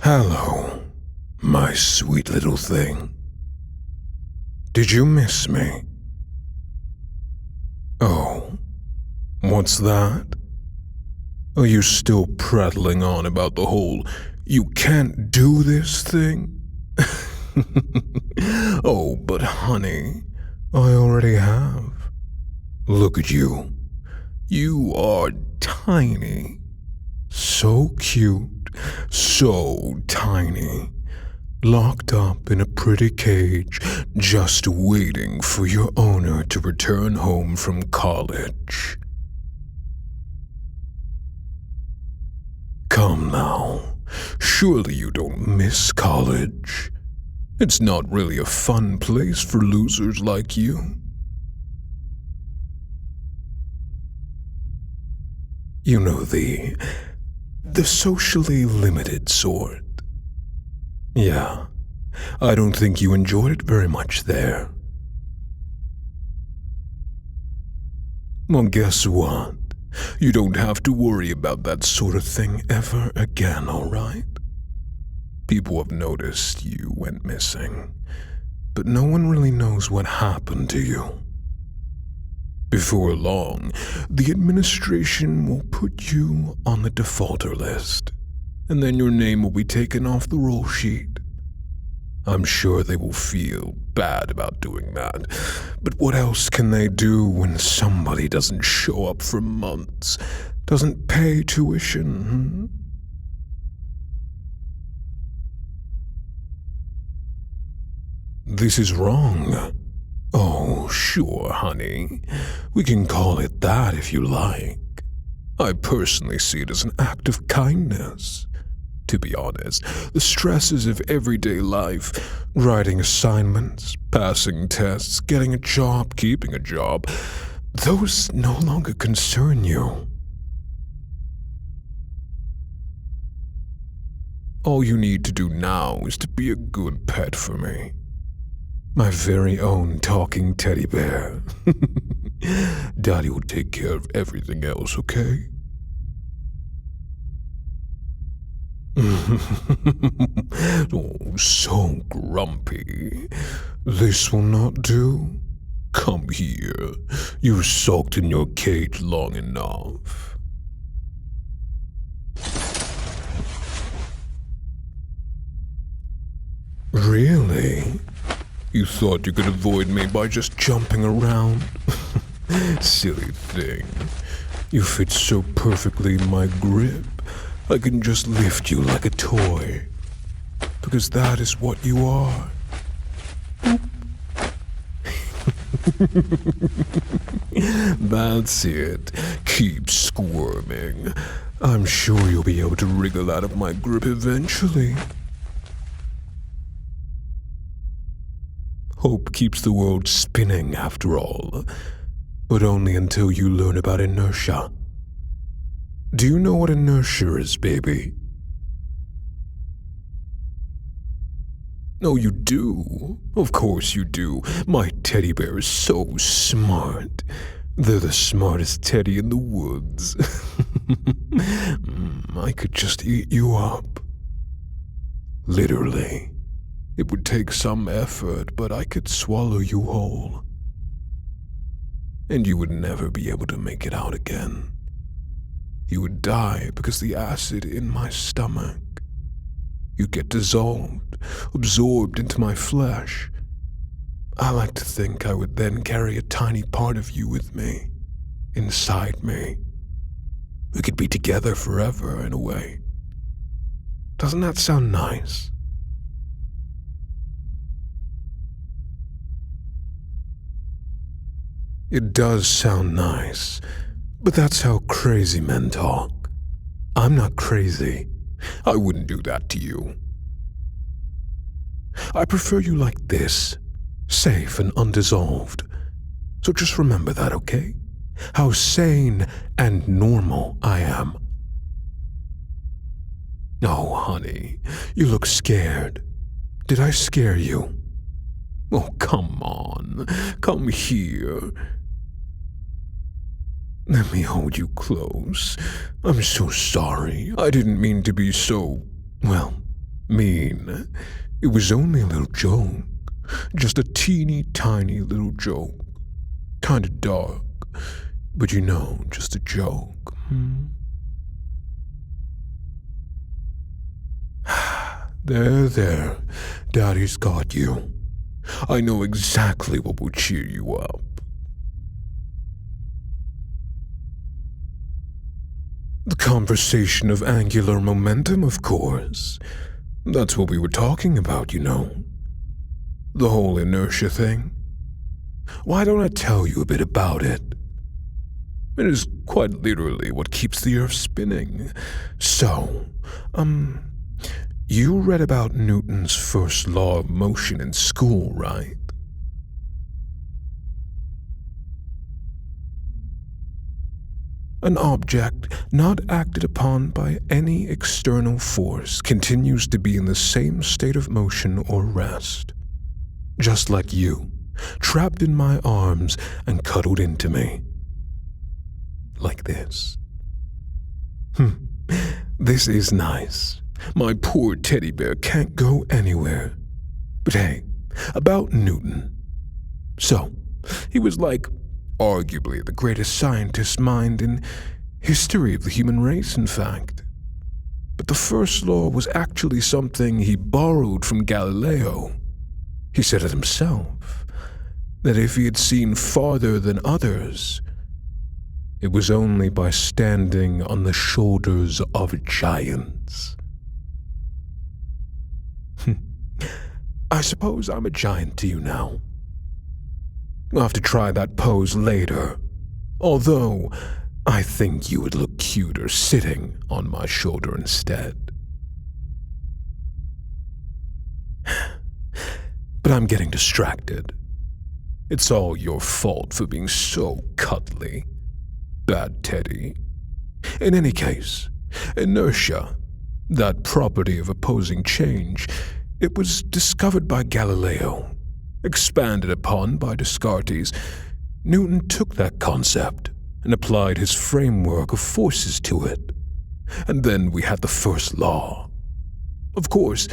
Hello, my sweet little thing. Did you miss me? Oh, what's that? Are you still prattling on about the whole "you can't do this" thing? Oh, but honey, I already have. Look at you. You are tiny. So cute, so tiny. Locked up in a pretty cage, just waiting for your owner to return home from college. Come now, surely you don't miss college. It's not really a fun place for losers like you. You know, the socially limited sort. Yeah, I don't think you enjoyed it very much there. Well, guess what? You don't have to worry about that sort of thing ever again, alright? People have noticed you went missing, but no one really knows what happened to you. Before long, the administration will put you on the defaulter list, and then your name will be taken off the roll sheet. I'm sure they will feel bad about doing that, but what else can they do when somebody doesn't show up for months, doesn't pay tuition? This is wrong. Oh, sure, honey. We can call it that if you like. I personally see it as an act of kindness. To be honest, the stresses of everyday life, writing assignments, passing tests, getting a job, keeping a job, those no longer concern you. All you need to do now is to be a good pet for me. My very own talking teddy bear. Daddy will take care of everything else, okay? Oh, so grumpy. This will not do. Come here. You sulked in your cage long enough. Really? You thought you could avoid me by just jumping around? Silly thing. You fit so perfectly in my grip, I can just lift you like a toy. Because that is what you are. That's it. Keep squirming. I'm sure you'll be able to wriggle out of my grip eventually. Hope keeps the world spinning, after all, but only until you learn about inertia. Do you know what inertia is, baby? Oh, you do? Of course you do. My teddy bear is so smart. They're the smartest teddy in the woods. I could just eat you up. Literally. It would take some effort, but I could swallow you whole. And you would never be able to make it out again. You would die because the acid in my stomach. You'd get dissolved, absorbed into my flesh. I like to think I would then carry a tiny part of you with me, inside me. We could be together forever, in a way. Doesn't that sound nice? It does sound nice, but that's how crazy men talk. I'm not crazy. I wouldn't do that to you. I prefer you like this, safe and undissolved. So just remember that, okay? How sane and normal I am. Oh, honey, you look scared. Did I scare you? Oh, come on. Come here. Let me hold you close. I'm so sorry. I didn't mean to be so, well, Mean. It was only a little joke. Just a teeny tiny little joke. Kinda dark. But just a joke. There. Daddy's got you. I know exactly what will cheer you up. The conversation of angular momentum, of course. That's what we were talking about, The whole inertia thing. Why don't I tell you a bit about it? It is quite literally what keeps the Earth spinning. So, you read about Newton's first law of motion in school, right? An object not acted upon by any external force continues to be in the same state of motion or rest. Just like you, trapped in my arms and cuddled into me. Like this. This is nice. My poor teddy bear can't go anywhere. But hey, about Newton. So, he was arguably the greatest scientist mind in history of the human race, in fact. But the first law was actually something he borrowed from Galileo. He said it himself, that if he had seen farther than others, it was only by standing on the shoulders of giants. I suppose I'm a giant to you now. We'll have to try that pose later, although I think you would look cuter sitting on my shoulder instead. But I'm getting distracted. It's all your fault for being so cuddly. Bad Teddy. In any case, inertia, that property of opposing change, it was discovered by Galileo, expanded upon by Descartes. Newton took that concept and applied his framework of forces to it. And then we had the first law. Of course,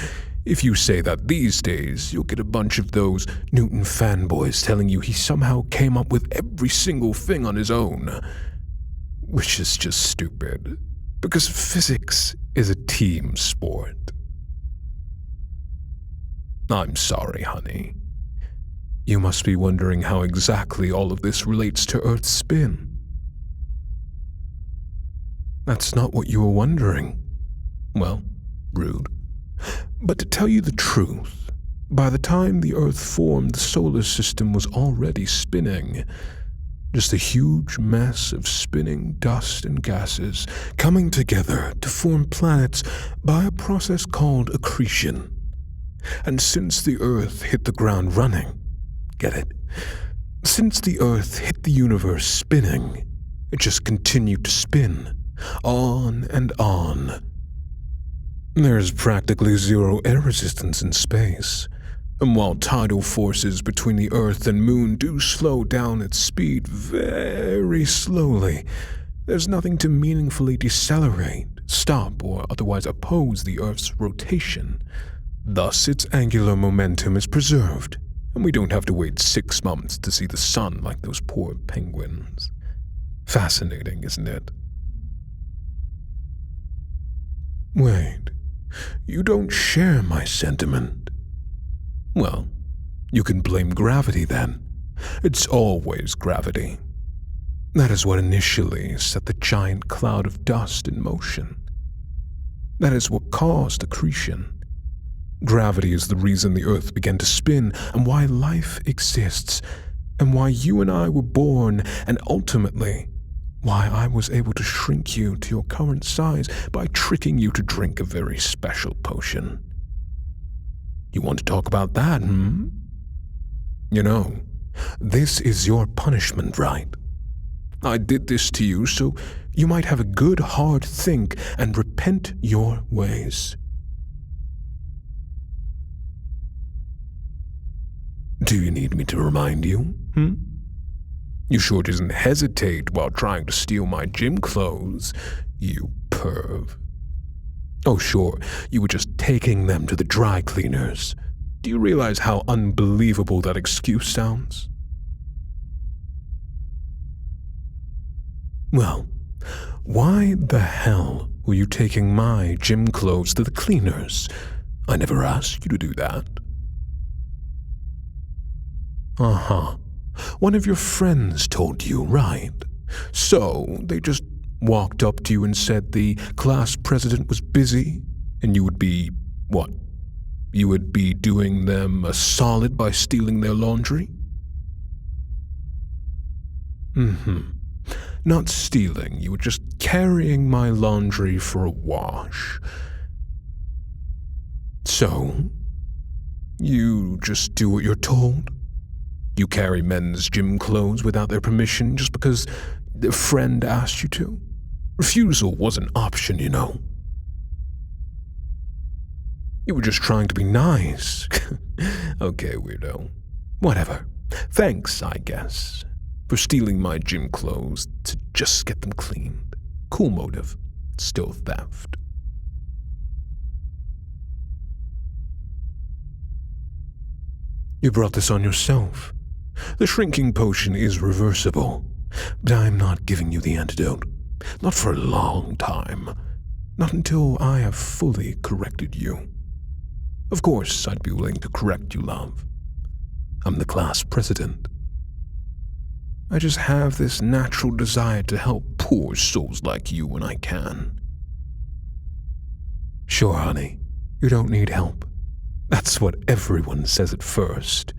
if you say that these days, you'll get a bunch of those Newton fanboys telling you he somehow came up with every single thing on his own. Which is just stupid, because physics is a team sport. I'm sorry, honey. You must be wondering how exactly all of this relates to Earth's spin. That's not what you were wondering. Well, rude. But to tell you the truth, by the time the Earth formed, the solar system was already spinning. Just a huge mess of spinning dust and gases coming together to form planets by a process called accretion. And since the Earth hit the ground running, get it? Since the Earth hit the universe spinning, it just continued to spin, on and on. There's practically zero air resistance in space, and while tidal forces between the Earth and Moon do slow down its speed very slowly, there's nothing to meaningfully decelerate, stop, or otherwise oppose the Earth's rotation. Thus, its angular momentum is preserved, and we don't have to wait 6 months to see the sun like those poor penguins. Fascinating, isn't it? Wait, you don't share my sentiment. Well, you can blame gravity then. It's always gravity. That is what initially set the giant cloud of dust in motion. That is what caused accretion. Gravity is the reason the Earth began to spin and why life exists, and why you and I were born, and ultimately, why I was able to shrink you to your current size by tricking you to drink a very special potion. You want to talk about that, This is your punishment, right? I did this to you so you might have a good hard think and repent your ways. Do you need me to remind you, You sure didn't hesitate while trying to steal my gym clothes, you perv. Oh sure, you were just taking them to the dry cleaners. Do you realize how unbelievable that excuse sounds? Well, why the hell were you taking my gym clothes to the cleaners? I never asked you to do that. Uh-huh. One of your friends told you, right? So they just walked up to you and said the class president was busy and you would be, what? You would be doing them a solid by stealing their laundry? Not stealing, you were just carrying my laundry for a wash. So, you just do what you're told? You carry men's gym clothes without their permission just because their friend asked you to? Refusal was an option, you know. You were just trying to be nice. Okay, weirdo. Whatever. Thanks, I guess, for stealing my gym clothes to just get them cleaned. Cool motive. Still theft. You brought this on yourself. The shrinking potion is reversible, but I'm not giving you the antidote. Not for a long time. Not until I have fully corrected you. Of course, I'd be willing to correct you, love. I'm the class president. I just have this natural desire to help poor souls like you when I can. Sure, honey, you don't need help. That's what everyone says at first.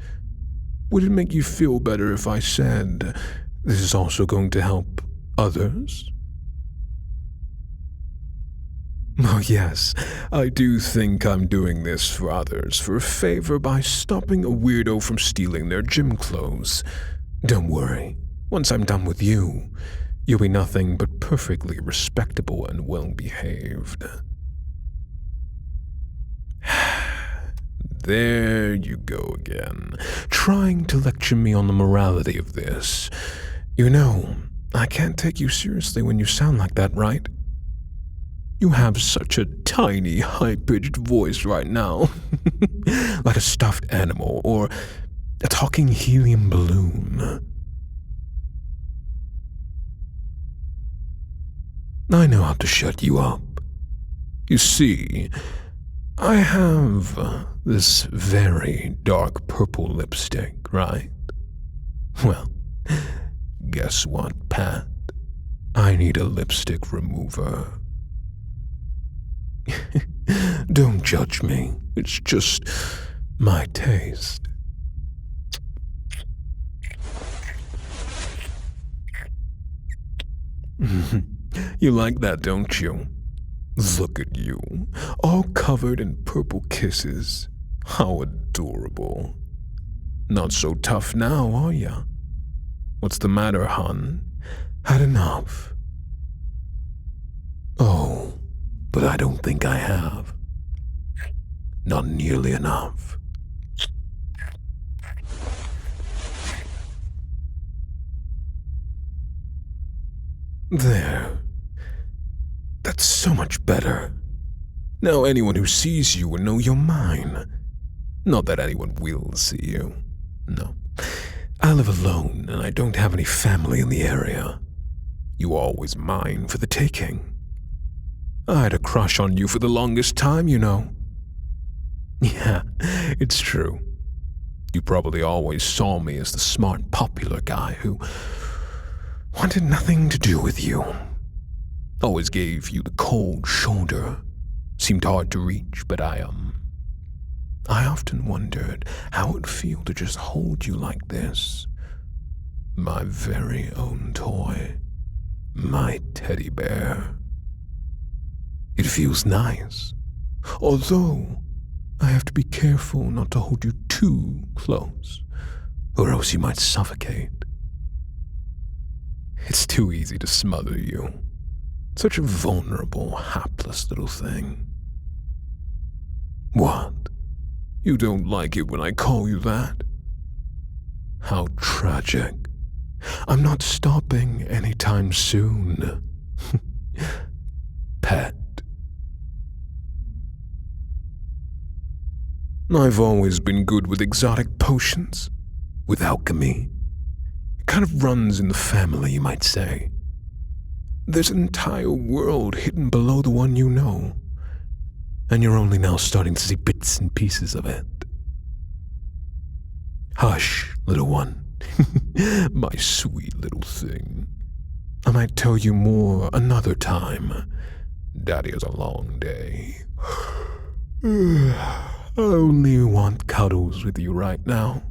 Would it make you feel better if I said this is also going to help others? Oh yes, I do think I'm doing this for others for a favor by stopping a weirdo from stealing their gym clothes. Don't worry, once I'm done with you, you'll be nothing but perfectly respectable and well-behaved. There you go again, trying to lecture me on the morality of this. You know, I can't take you seriously when you sound like that, right? You have such a tiny, high-pitched voice right now. Like a stuffed animal or a talking helium balloon. I know how to shut you up. You see, I have this very dark purple lipstick, right? Well, guess what, Pat? I need a lipstick remover. Don't judge me. It's just my taste. You like that, don't you? Look at you, all covered in purple kisses. How adorable. Not so tough now, are ya? What's the matter, hon? Had enough? Oh, but I don't think I have. Not nearly enough. There. That's so much better. Now anyone who sees you will know you're mine. Not that anyone will see you. No. I live alone and I don't have any family in the area. You are always mine for the taking. I had a crush on you for the longest time, you know. Yeah, it's true. You probably always saw me as the smart, popular guy who wanted nothing to do with you. Always gave you the cold shoulder. Seemed hard to reach, but I often wondered how it would feel to just hold you like this. My very own toy. My teddy bear. It feels nice. Although, I have to be careful not to hold you too close, or else you might suffocate. It's too easy to smother you. Such a vulnerable, hapless little thing. What? You don't like it when I call you that? How tragic. I'm not stopping anytime soon. Pet. I've always been good with exotic potions, with alchemy. It kind of runs in the family, you might say. There's an entire world hidden below the one you know, and you're only now starting to see bits and pieces of it. Hush, little one. My sweet little thing. I might tell you more another time. Daddy has a long day. I only want cuddles with you right now.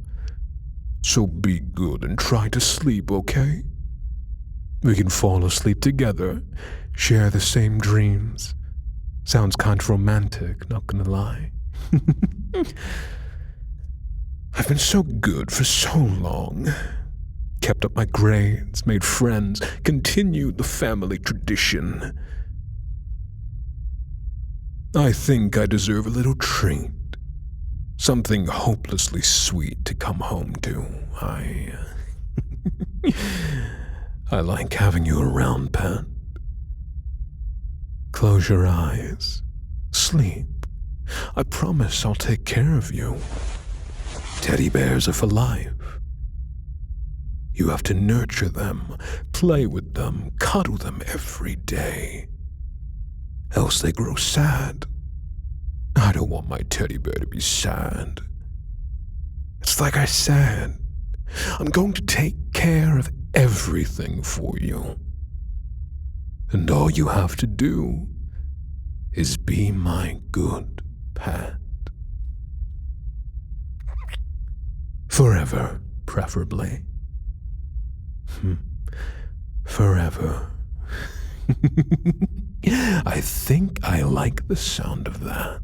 So be good and try to sleep, okay? We can fall asleep together, share the same dreams. Sounds kind of romantic, not gonna lie. I've been so good for so long. Kept up my grades, made friends, continued the family tradition. I think I deserve a little treat. Something hopelessly sweet to come home to. I like having you around, pet. Close your eyes. Sleep. I promise I'll take care of you. Teddy bears are for life. You have to nurture them, play with them, cuddle them every day. Else they grow sad. I don't want my teddy bear to be sad. It's like I said, I'm going to take care of everything for you. And all you have to do is be my good pet. Forever, preferably. Forever. I think I like the sound of that.